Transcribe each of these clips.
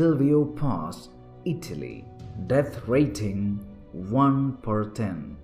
Silvio Pass, Italy. Death rating 1 per 10.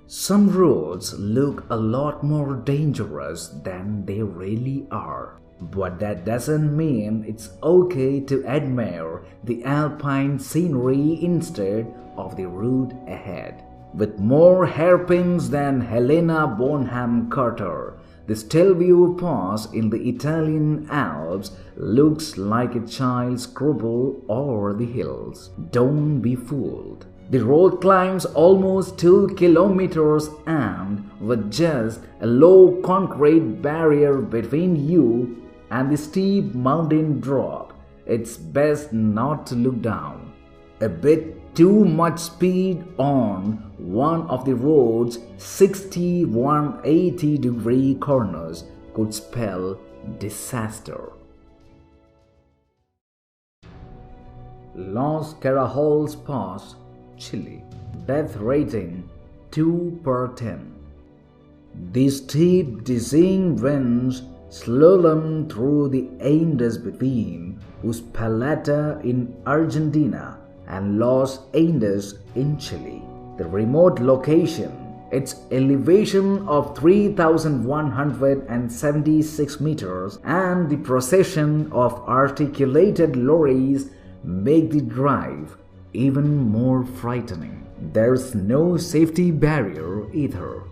Some roads look a lot more dangerous than they really are. But that doesn't mean it's okay to admire the alpine scenery instead of the route ahead. With more hairpins than Helena Bonham Carter, the Stelvio Pass in the Italian Alps looks like a child scribble over the hills. Don't be fooled. The road climbs almost 2 kilometers, and with just a low concrete barrier between you and the steep mountain drop, it's best not to look down. A bit too much speed on one of the road's 60-180-degree corners could spell disaster. Los Carajoles Pass, Chile. Death rating 2 per 10. The steep, dizzying winds slalom through the Andes between Uspallata in Argentina and Los Andes in Chile. The remote location, its elevation of 3,176 meters, and the procession of articulated lorries make the drive even more frightening. There's no safety barrier either.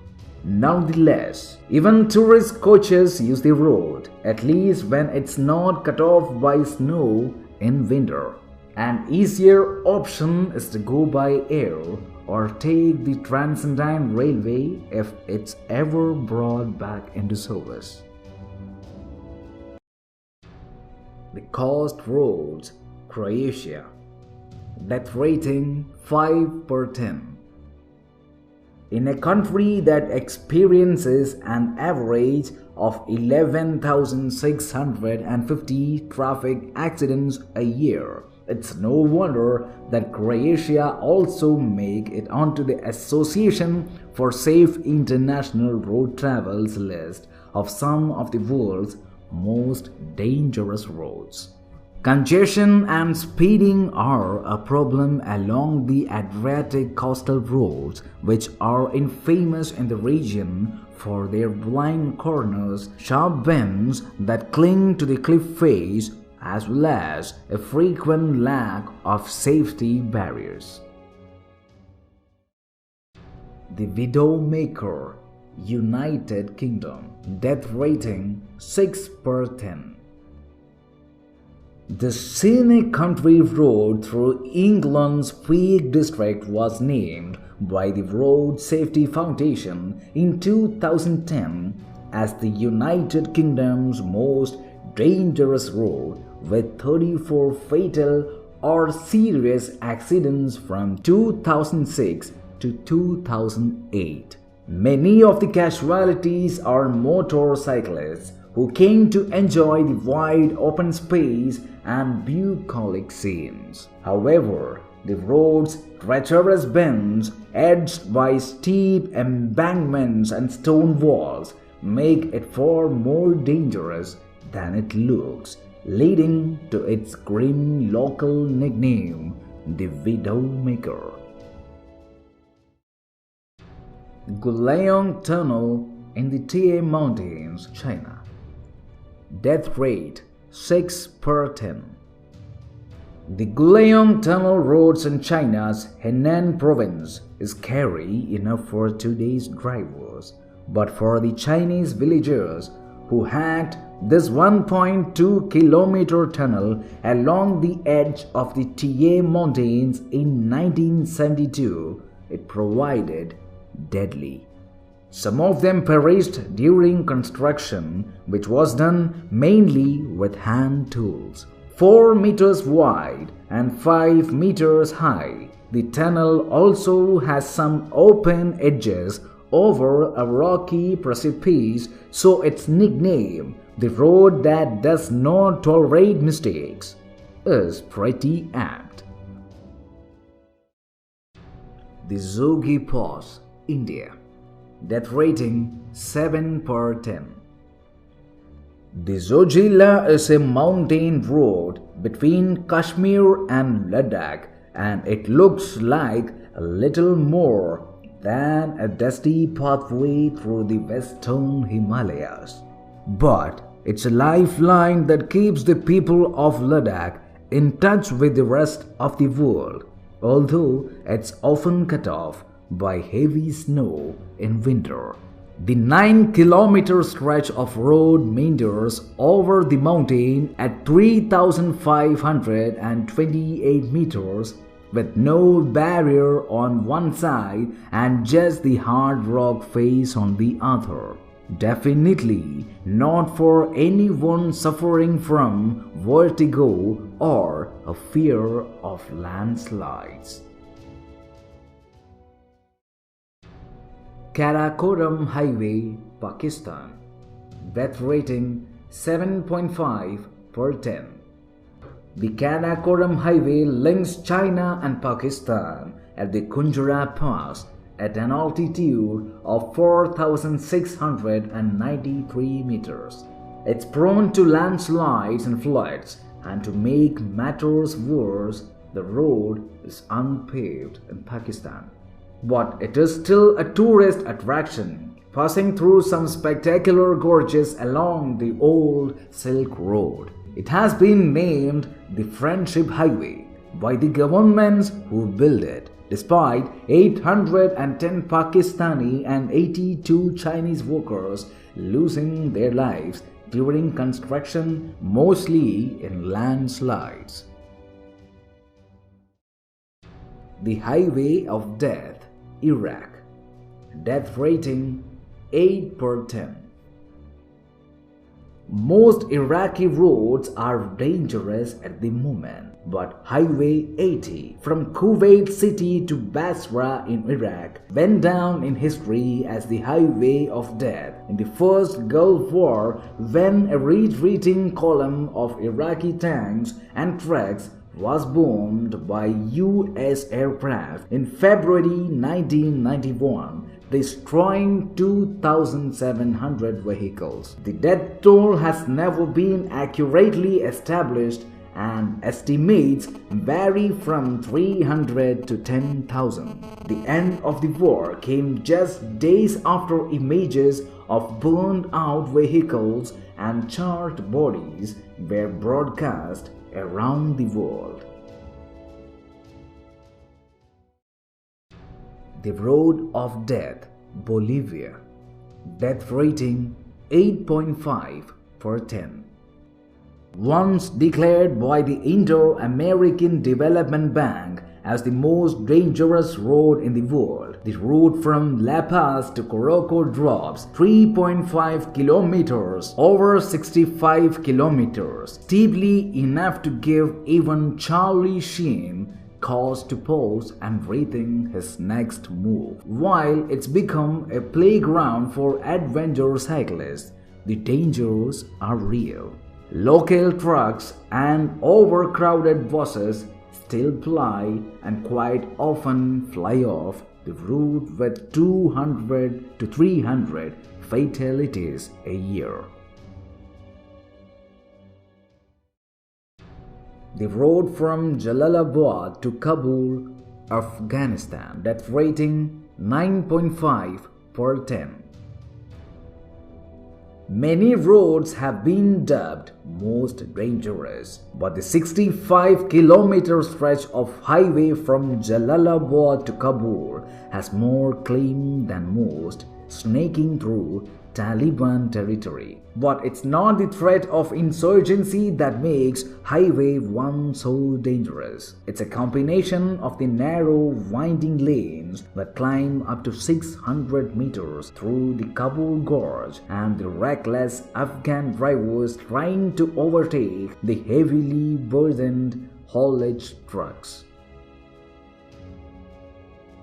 Nonetheless, even tourist coaches use the road, at least when it's not cut off by snow in winter. An easier option is to go by air or take the Transandine Railway if it's ever brought back into service. The Coast Roads, Croatia. Death rating 5 per 10. In a country that experiences an average of 11,650 traffic accidents a year, it's no wonder that Croatia also make it onto the Association for Safe International Road Travel's list of some of the world's most dangerous roads. Congestion and speeding are a problem along the Adriatic coastal roads, which are infamous in the region for their blind corners, sharp bends that cling to the cliff face, as well as a frequent lack of safety barriers. The Widowmaker, United Kingdom. Death rating 6 per 10. The scenic country road through England's Peak District was named by the Road Safety Foundation in 2010 as the United Kingdom's most dangerous road, with 34 fatal or serious accidents from 2006 to 2008. Many of the casualties are motorcyclists who came to enjoy the wide open space and bucolic scenes. However, the road's treacherous bends, edged by steep embankments and stone walls, make it far more dangerous than it looks, leading to its grim local nickname, the Widowmaker. Guliang Tunnel in the Ta Mountains, China. Death rate 6 per 10. The Guliang Tunnel roads in China's Henan province is scary enough for today's drivers, but for the Chinese villagers who hacked this 1.2 kilometer tunnel along the edge of the Ta Mountains in 1972, it proved deadly. Some of them perished during construction, which was done mainly with hand tools. 4 meters wide and 5 meters high, the tunnel also has some open edges over a rocky precipice, so its nickname, the road that does not tolerate mistakes, is pretty apt. The Zogi Pass, India. Death rating 7 per 10. The Zojila is a mountain road between Kashmir and Ladakh, and it looks like a little more than a dusty pathway through the western Himalayas. But it's a lifeline that keeps the people of Ladakh in touch with the rest of the world, although it's often cut off by heavy snow in winter. The 9-kilometer stretch of road meanders over the mountain at 3,528 meters with no barrier on one side and just the hard rock face on the other. Definitely not for anyone suffering from vertigo or a fear of landslides. Karakoram Highway, Pakistan. Depth rating 7.5 per 10. The Karakoram Highway links China and Pakistan at the Kunjara Pass at an altitude of 4,693 meters. It's prone to landslides and floods, and to make matters worse, the road is unpaved in Pakistan. But it is still a tourist attraction, passing through some spectacular gorges along the old Silk Road. It has been named the Friendship Highway by the governments who built it, despite 810 Pakistani and 82 Chinese workers losing their lives during construction, mostly in landslides. The Highway of Death, Iraq. Death rating 8 per 10. Most Iraqi roads are dangerous at the moment, but Highway 80 from Kuwait City to Basra in Iraq went down in history as the Highway of Death in the First Gulf War, when a retreating column of Iraqi tanks and trucks was bombed by US aircraft in February 1991, destroying 2,700 vehicles. The death toll has never been accurately established, and estimates vary from 300 to 10,000. The end of the war came just days after images of burned out vehicles and charred bodies were broadcast around the world. The Road of Death, Bolivia. Death rating 8.5 per 10. Once declared by the Inter-American Development Bank as the most dangerous road in the world, the route from La Paz to Coroco drops 3.5 kilometers over 65 kilometers, steeply enough to give even Charlie Sheen cause to pause and rethink his next move. While it's become a playground for adventure cyclists, the dangers are real. Local trucks and overcrowded buses still ply and quite often fly off the route with 200 to 300 fatalities a year. The road from Jalalabad to Kabul, Afghanistan. Death rating 9.5 per 10. Many roads have been dubbed most dangerous, but the 65-kilometer stretch of highway from Jalalabad to Kabul has more claim than most, snaking through Taliban territory. But it's not the threat of insurgency that makes Highway 1 so dangerous. It's a combination of the narrow, winding lanes that climb up to 600 meters through the Kabul Gorge and the reckless Afghan drivers trying to overtake the heavily burdened haulage trucks.